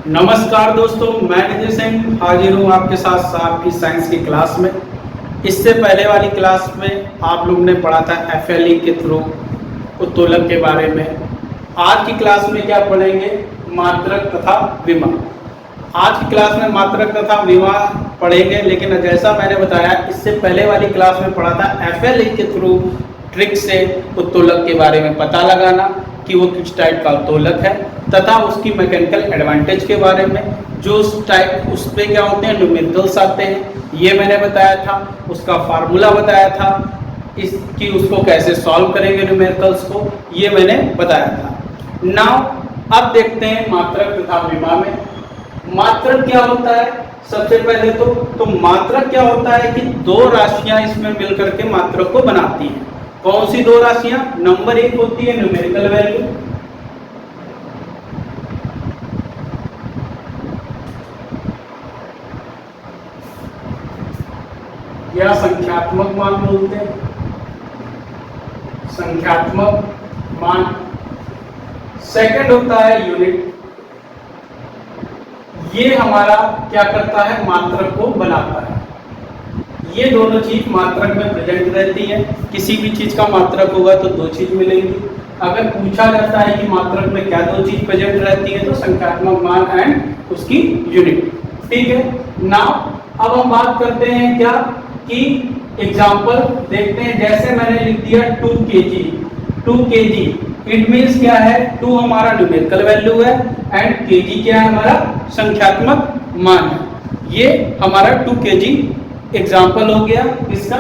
नमस्कार दोस्तों, मैं विजय सिंह हाजिर हूँ आपके साथ आपकी साइंस की क्लास में। इससे पहले वाली क्लास में आप लोग ने पढ़ा था एफएलई के थ्रू उत्तोलक के बारे में। आज की क्लास में क्या पढ़ेंगे? मात्रक तथा विमा। आज की क्लास में मात्रक तथा विमा पढ़ेंगे, लेकिन जैसा मैंने बताया इससे पहले वाली क्लास में पढ़ा था एफएलई के थ्रू ट्रिक से उत्तोलक के बारे में पता लगाना कि वो किस टाइप का उत्तोलक है तथा उसकी मैकेनिकल एडवांटेज के बारे में। जो उस पर क्या होते हैं, न्यूमेरिकल्स आते हैं, ये मैंने बताया था। उसका फार्मूला बताया था, इसकी उसको कैसे सॉल्व करेंगे न्यूमेरिकल्स को, ये मैंने बताया था। नाउ अब देखते हैं मात्रक तथा विमा में। मात्रक क्या होता है? सबसे पहले तो मात्रक क्या होता है कि दो राशियां इसमें मिलकर के मात्रक को बनाती हैं। कौन सी दो राशियां? नंबर एक होती है न्यूमेरिकल वैल्यू, या संख्यात्मक मान बोलते हैं, संख्यात्मक मान। सेकंड होता है यूनिट। ये हमारा क्या करता है? मात्रक को बनाता है। ये दोनों चीज मात्रक में प्रेजेंट रहती है। किसी भी चीज का मात्रक होगा तो दो चीज मिलेंगी। अगर पूछा जाता है कि मात्रक में क्या दो चीज प्रेजेंट रहती है, तो संख्यात्मक मान एंड उसकी यूनिट। ठीक है। नाउ अब हम बात करते हैं क्या कि एग्जाम्पल देखते हैं। जैसे मैंने लिख दिया 2 kg। 2 kg इट मीन्स क्या है? 2 हमारा न्यूमेरिकल वैल्यू है एंड kg क्या है? हमारा संख्यात्मक मान है। ये हमारा 2 kg एग्जाम्पल हो गया इसका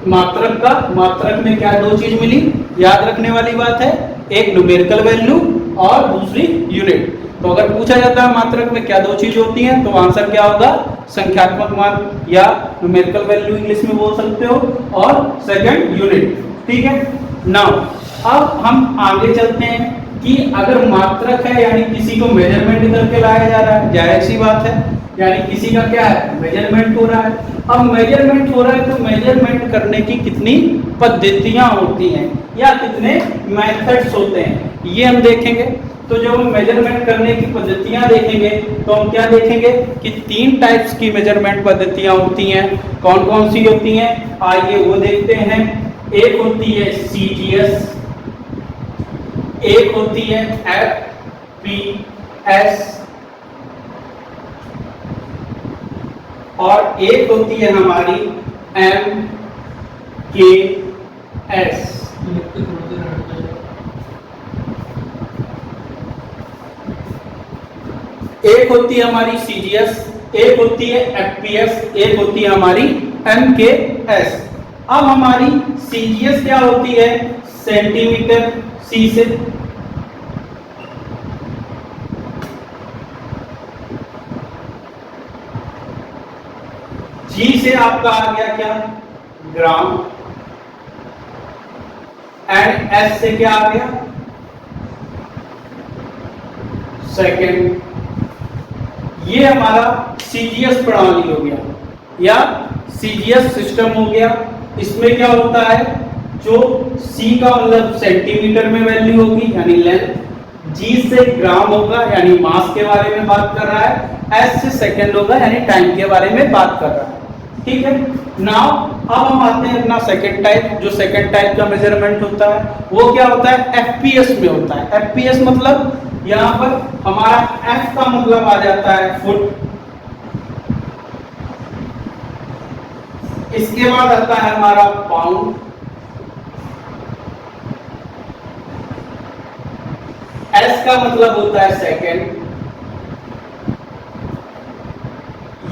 मात्रक का। मात्रक में क्या दो चीज मिली? याद रखने वाली बात है, एक न्यूमेरिकल वैल्यू और दूसरी यूनिट। तो अगर पूछा जाता है मात्रक में क्या दो चीज होती हैं, तो आंसर क्या होगा? संख्यात्मक मान या न्यूमेरिकल वैल्यू इंग्लिश में बोल सकते हो, और सेकंड यूनिट। ठीक है। नाउ अब हम आगे चलते हैं कि अगर मात्रक है यानी किसी को मेजरमेंट करके लाया जा रहा है, जाहिर सी बात है, यानी किसी का क्या है? मेजरमेंट हो रहा है। अब मेजरमेंट हो रहा है तो मेजरमेंट करने की कितनी पद्धतियां होती हैं या कितने मेथड्स होते हैं, ये हम देखेंगे। तो जब हम मेजरमेंट करने की पद्धतियां देखेंगे तो हम क्या देखेंगे कि 3 टाइप्स की मेजरमेंट पद्धतियां होती हैं। कौन कौन सी होती हैं? आइए वो देखते हैं। एक होती है सीजीएस, एक होती है एफपीएस, और एक होती है हमारी एमकेएस। एक होती है हमारी सीजीएस, एक होती है एफपीएस, एक होती है हमारी एमकेएस। अब हमारी सीजीएस क्या होती है? सेंटीमीटर सी से, जी से आपका आ गया क्या? ग्राम, एंड एस से क्या आ गया? सेकेंड। ये हमारा सीजीएस प्रणाली हो गया या सीजीएस सिस्टम हो गया। इसमें क्या होता है? जो सी का मतलब सेंटीमीटर में वैल्यू होगी यानी लेंथ, जी से ग्राम होगा यानी मास के बारे में बात कर रहा है, एस से सेकंड होगा यानी टाइम के बारे में बात कर रहा है। ठीक है। नाउ अब हम आते हैं अपना सेकंड टाइप। जो सेकंड टाइप का मेजरमेंट होता है वो क्या होता है? एफपीएस में होता है। एफपीएस मतलब यहाँ पर हमारा एफ का मतलब आ जाता है फुट, इसके बाद आता है हमारा पाउंड, एस का मतलब होता है सेकंड,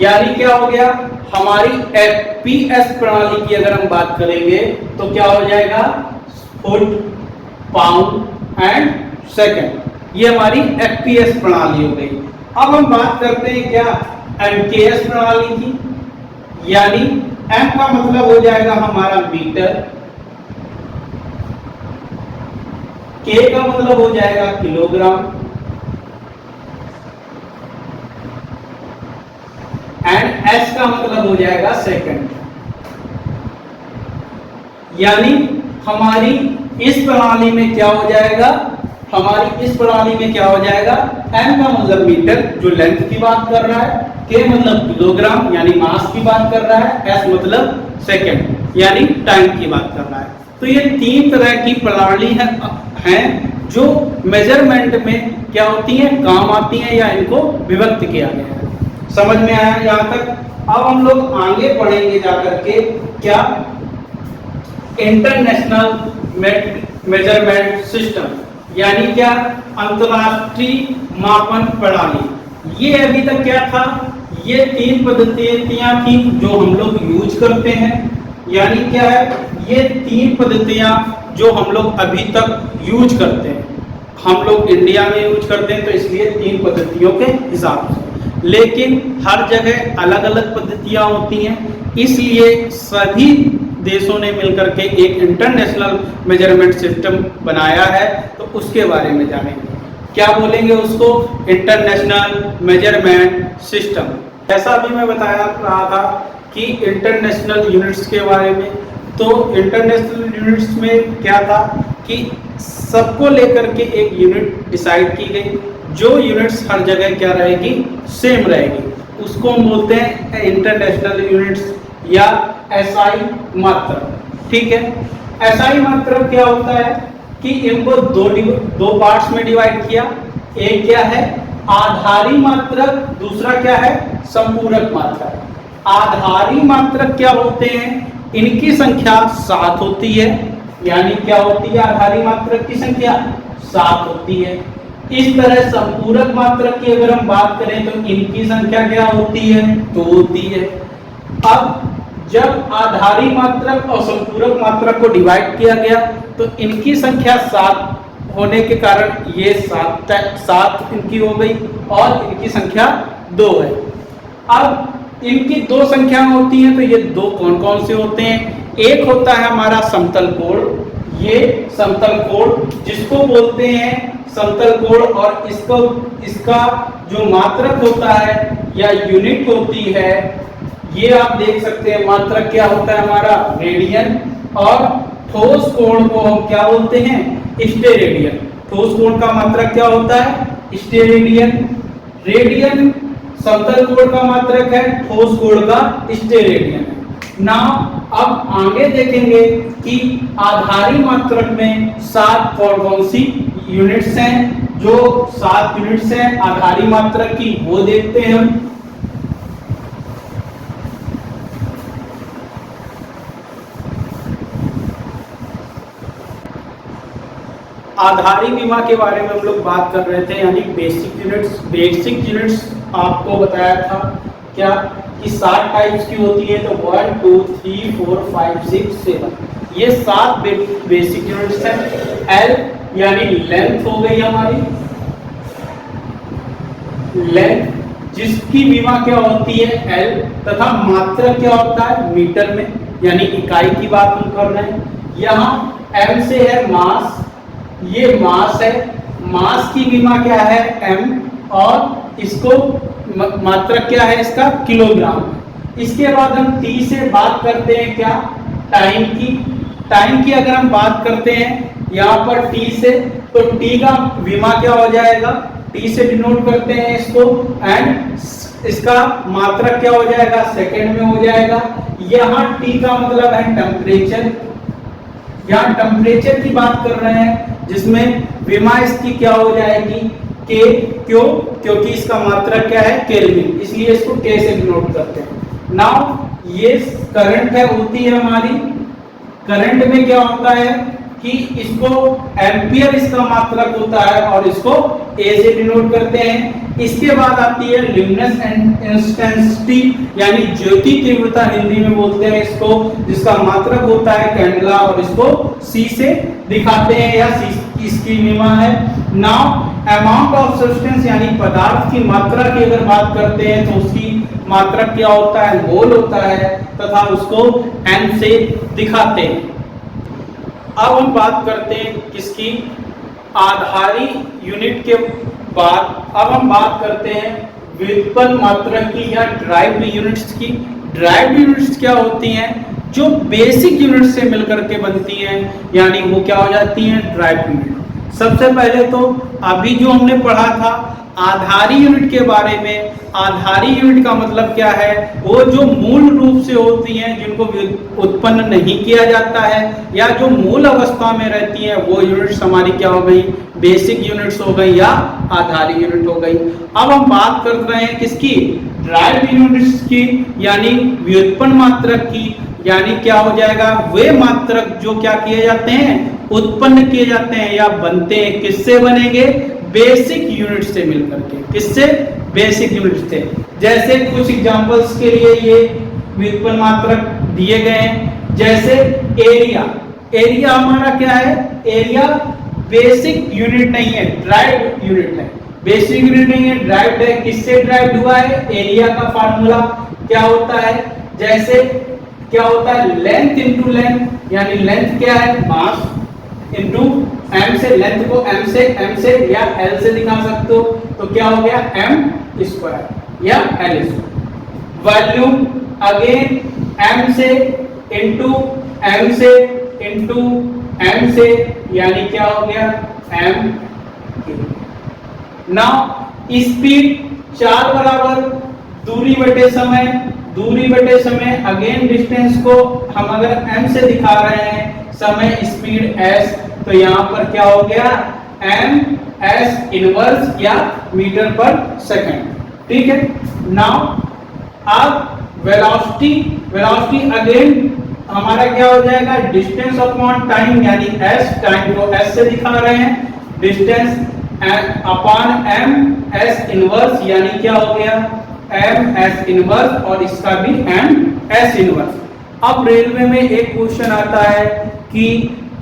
यानी क्या हो गया? हमारी एफपीएस प्रणाली की अगर हम बात करेंगे तो क्या हो जाएगा? Foot, pound and second. ये हमारी एफपीएस प्रणाली हो गई। अब हम बात करते हैं क्या? एमकेएस प्रणाली की, यानी एम का मतलब हो जाएगा हमारा मीटर, के का मतलब हो जाएगा किलोग्राम, एंड एस का मतलब हो जाएगा सेकंड। यानी हमारी इस प्रणाली में क्या हो जाएगा? हमारी इस प्रणाली में क्या हो जाएगा, m का मतलब मीटर जो लेंथ की बात कर रहा है, k मतलब किलोग्राम यानी मास की बात कर रहा है, s मतलब सेकंड यानी टाइम की बात कर रहा है। तो ये तीन तरह की प्रणाली हैं जो मेजरमेंट में क्या होती हैं, काम आती हैं या इनको विभक्त किया गया है। समझ में आया यहाँ तक? अब हम लोग आगे पढ़ेंगे जाकर के क्या, इंटरनेशनल मेजरमेंट सिस्टम यानी क्या, अंतरराष्ट्रीय मापन प्रणाली। ये अभी तक क्या था, ये तीन पद्धतियां थी जो हम लोग यूज करते हैं, यानी क्या है, ये तीन पद्धतियां जो हम लोग अभी तक यूज करते हैं, हम लोग इंडिया में यूज करते हैं तो इसलिए तीन पद्धतियों के हिसाब से, लेकिन हर जगह अलग अलग पद्धतियां होती हैं, इसलिए सभी देशों ने मिलकर के एक इंटरनेशनल मेजरमेंट सिस्टम बनाया है। तो उसके बारे में जानेंगे, क्या बोलेंगे उसको, इंटरनेशनल मेजरमेंट सिस्टम। ऐसा भी मैं बताया रहा था कि इंटरनेशनल यूनिट्स के बारे में, तो इंटरनेशनल यूनिट्स में क्या था कि सबको लेकर के एक यूनिट डिसाइड की गई, जो यूनिट्स हर जगह क्या रहेगी, सेम रहेगी, उसको हम बोलते हैं इंटरनेशनल यूनिट्स या एसआई मात्रक। ठीक है, एसआई मात्रक क्या होता है कि इनको दो पार्ट्स में डिवाइड किया, एक क्या है आधारी मात्रक, दूसरा क्या है संपूरक मात्रक। आधारी मात्रक क्या होते हैं, इनकी संख्या 7 होती है, यानी क्या होती है, आधारी मात्रक की संख्या 7 होती है। इस तरह संपूरक मात्रक की अगर हम बात करें तो इनकी संख्या क्या होती है, 2 होती है। अब जब आधारी मात्रक और संपूरक मात्रक को डिवाइड किया गया तो इनकी संख्या 7 होने के कारण ये 7 इनकी हो गई और इनकी संख्या 2 है। अब इनकी 2 संख्या होती हैं, तो ये 2 कौन कौन से होते हैं, एक होता है हमारा समतल कोण, ये समतल कोण जिसको बोलते हैं समतल कोण, और इसका जो मात्रक होता है या यूनिट होती है, ये आप देख सकते हैं मात्रक क्या होता है हमारा, रेडियन, और ठोस कोण को हम क्या बोलते हैं, स्टेरेडियन। ठोस कोण का मात्रक क्या होता है, स्टेरेडियन। रेडियन समतल कोण का मात्रक है, ठोस कोण का स्टेरेडियन है। नाउ अब आगे देखेंगे कि आधारी मात्रक में 7 कौन सी यूनिट्स हैं, जो 7 यूनिट्स हैं आधारी मात्रक की, वो देखते हैं हम। आधारी विमा के बारे में हम लोग बात कर रहे थे, यानी बेसिक यूनिट्स। बेसिक यूनिट्स आपको बताया था क्या कि 7 टाइप्स की होती है, तो 1 2 3 4 5 6 7 ये 7 बेसिक यूनिट्स हैं। एल यानी लेंथ हो गई हमारी, लेंथ जिसकी विमा क्या होती है, एल, तथा मात्रक क्या होता है, मीटर में, यानी इकाई की बात हम कर रहे हैं। यहाँ एम से है मास, ये मास है, मास की विमा क्या है, एम, और इसको मात्रक क्या है इसका, किलोग्राम। इसके बाद हम टी से बात करते हैं क्या, टाइम की। टाइम की अगर हम बात करते हैं यहाँ पर टी से, तो टी का विमा क्या हो जाएगा, टी से डिनोट करते हैं इसको, एंड इसका मात्रक क्या हो जाएगा, सेकंड में हो जाएगा। यहाँ टी का मतलब है टेम्परेचर, यहाँ टेम्परेचर की बात कर रहे हैं, जिसमें विमा इसकी क्या हो जाएगी, के। क्यों, क्योंकि इसका मात्रक क्या है, केल्विन, इसलिए इसको के से डिनोट करते हैं। नाउ ये करंट है, होती है हमारी, करंट में क्या होता है कि इसको एम्पियर इसका मात्रक होता है और इसको ए से डिनोट करते हैं। इसके बाद आती है ल्यूमिनस इंटेंसिटी, यानी ज्योति तीव्रता हिंदी में बोलते हैं इसको, जिसका मात्रक होता है कैंडला, और इसको सी से दिखाते हैं, या सी इसकी विमा है। नाउ अमाउंट ऑफ सब्सटेंस यानी पदार्थ की मात्रा की अगर बात करते हैं तो उसकी मात्रक क्या होता है, मोल होता है, तथा उसको एन से दिखाते हैं। अब हम बात करते हैं किसकी, आधारी यूनिट के बाद अब हम बात करते हैं व्युत्पन्न मात्रक की या ड्राइव्ड यूनिट्स की। ड्राइव्ड यूनिट्स क्या होती हैं, जो बेसिक यूनिट से मिलकर के बनती हैं, यानी वो क्या हो जाती हैं, ड्राइव्ड यूनिट। सबसे पहले तो अभी जो हमने पढ़ा था आधारी यूनिट के बारे में। आधारी यूनिट का मतलब क्या है? वो जो मूल रूप से होती हैं, जिनको उत्पन्न नहीं किया जाता है या जो मूल अवस्था में रहती हैं, वो यूनिट्स हमारी क्या हो गई? बेसिक यूनिट्स हो गई या आधारी यूनिट हो गई। अब हम बात कर रहे हैं किसकी? ड्राइव यूनिट्स की, यानी व्युत्पन्न मात्रक की। यानी क्या हो जाएगा? वे मात्रक जो क्या किए जाते हैं? उत्पन्न किए जाते हैं या बनते हैं। किससे बनेंगे? बेसिक यूनिट से मिलकर के। किससे? बेसिक यूनिट से। जैसे कुछ एग्जांपल्स के लिए ये व्युत्पन्न मात्रक दिए गए हैं, जैसे एरिया। एरिया हमारा क्या है? एरिया बेसिक यूनिट नहीं है, ड्राइव्ड यूनिट है। बेसिक यूनिट नहीं है, ड्राइव्ड है। किससे ड्राइव्ड हुआ है? एरिया का फार्मूला क्या होता है? जैसे क्या होता है? लेंथ इंटू लेंथ, यानी लेंथ क्या है? मास इंटू एम से, लेंथ को एम से या एल से दिखा सकते हो, तो क्या हो गया? एम स्क्वायर या L square. Volume again M से इंटू एम से इंटू एम से, यानी क्या हो गया? एम। नाउ स्पीड 4 बराबर दूरी बटे समय। दूरी बटे समय अगेन डिस्टेंस को हम अगर m से दिखा रहे हैं, समय स्पीड s, तो यहां पर क्या हो गया? m s इनवर्स या मीटर पर सेकंड। ठीक है। नाउ अब वेलोसिटी, वेलोसिटी अगेन हमारा क्या हो जाएगा? डिस्टेंस अपॉन टाइम, यानी s, टाइम को s से दिखा रहे हैं, distance upon m s inverse, यानी क्या हो गया? m s इनवर्स, और इसका भी m s इनवर्स। अब रेलवे में एक क्वेश्चन आता है कि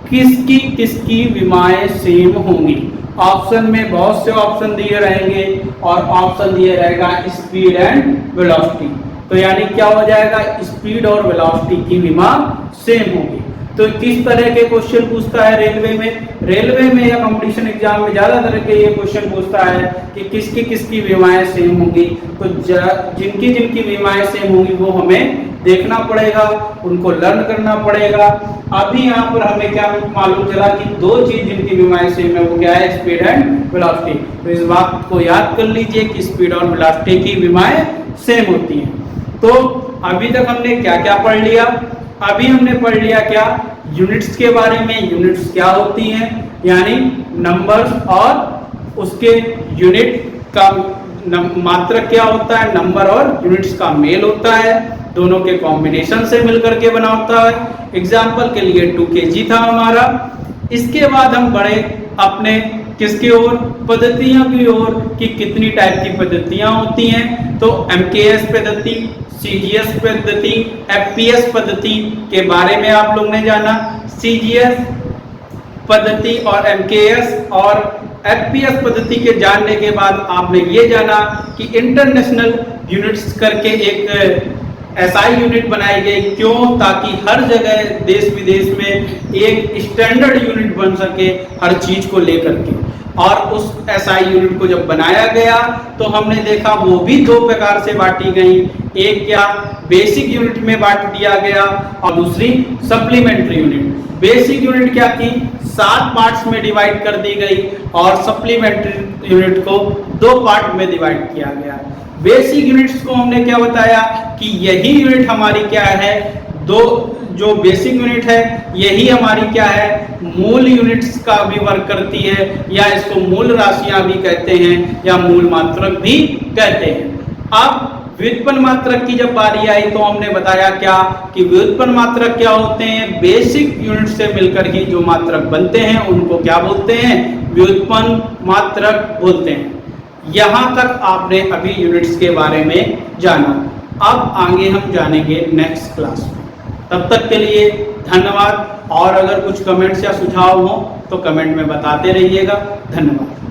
किसकी किसकी विमाएं सेम होंगी। ऑप्शन में बहुत से ऑप्शन दिए रहेंगे और ऑप्शन दिए रहेगा स्पीड एंड वेलोसिटी। तो यानी क्या हो जाएगा? स्पीड और वेलोसिटी की विमा सेम होगी। तो किस तरह के क्वेश्चन पूछता है रेलवे में? रेलवे में या कंपटीशन एग्जाम में ज्यादा तरह के ये क्वेश्चन पूछता है कि किसकी किसकी विमाएं सेम होंगी। तो जिनकी जिनकी विमाएं सेम होंगी वो हमें देखना पड़ेगा, उनको लर्न करना पड़ेगा। अभी यहाँ पर हमें क्या मालूम चला कि दो चीज जिनकी विमाएं सेम है, वो क्या है? Speed and velocity. तो इस बात को याद कर लीजिए कि स्पीड और वेलोसिटी की विमाएं सेम होती हैं। तो अभी तक हमने क्या क्या पढ़ लिया? अभी हमने पढ़ लिया क्या? यूनिट्स के बारे में। यूनिट्स क्या होती हैं? यानी नंबर्स और उसके यूनिट का मात्रक क्या होता है? नंबर और यूनिट्स का मेल होता है, दोनों के कॉम्बिनेशन से मिलकर के बना होता है। एग्जाम्पल के लिए 2 kg था हमारा। इसके बाद हम बढ़े अपने किसकी ओर? पद्धतियों की ओर, कि कितनी टाइप की पद्धतियां होती हैं। तो MKS पद्धति, CGS पद्धति, FPS पद्धति के बारे में आप लोग ने जाना। CGS पद्धति और MKS और FPS पद्धति के जानने के बाद आपने ये जाना कि इंटरनेशनल यूनिट्स करके एक SI यूनिट बनाई गई। क्यों? ताकि हर जगह देश विदेश में एक स्टैंडर्ड यूनिट बन सके हर चीज को लेकर के। और उस SI यूनिट को जब बनाया गया तो हमने देखा वो भी 2 प्रकार से बांटी गई। एक क्या? बेसिक यूनिट में बांट दिया गया और दूसरी सप्लीमेंट्री यूनिट। बेसिक यूनिट क्या की? 7 पार्ट्स में डिवाइड कर दी गई और सप्लीमेंट्री यूनिट को 2 पार्ट में डिवाइड किया गया। बेसिक यूनिट्स को हमने क्या बताया कि यही यूनिट हमारी क्या है? जो बेसिक यूनिट है यही हमारी क्या है? मूल यूनिट्स का भी वर्क करती है, या इसको मूल राशियां भी कहते हैं या मूल मात्रक भी कहते हैं। अब व्युत्पन्न मात्रक की जब बारी आई तो हमने बताया क्या कि व्युत्पन्न मात्रक क्या होते हैं? बेसिक यूनिट से मिलकर ही जो मात्रक बनते हैं उनको क्या बोलते हैं? व्युत्पन्न मात्रक बोलते हैं। यहां तक आपने अभी यूनिट्स के बारे में जाना। अब आगे हम जानेंगे नेक्स्ट क्लास में। तब तक के लिए धन्यवाद। और अगर कुछ कमेंट्स या सुझाव हो तो कमेंट में बताते रहिएगा। धन्यवाद।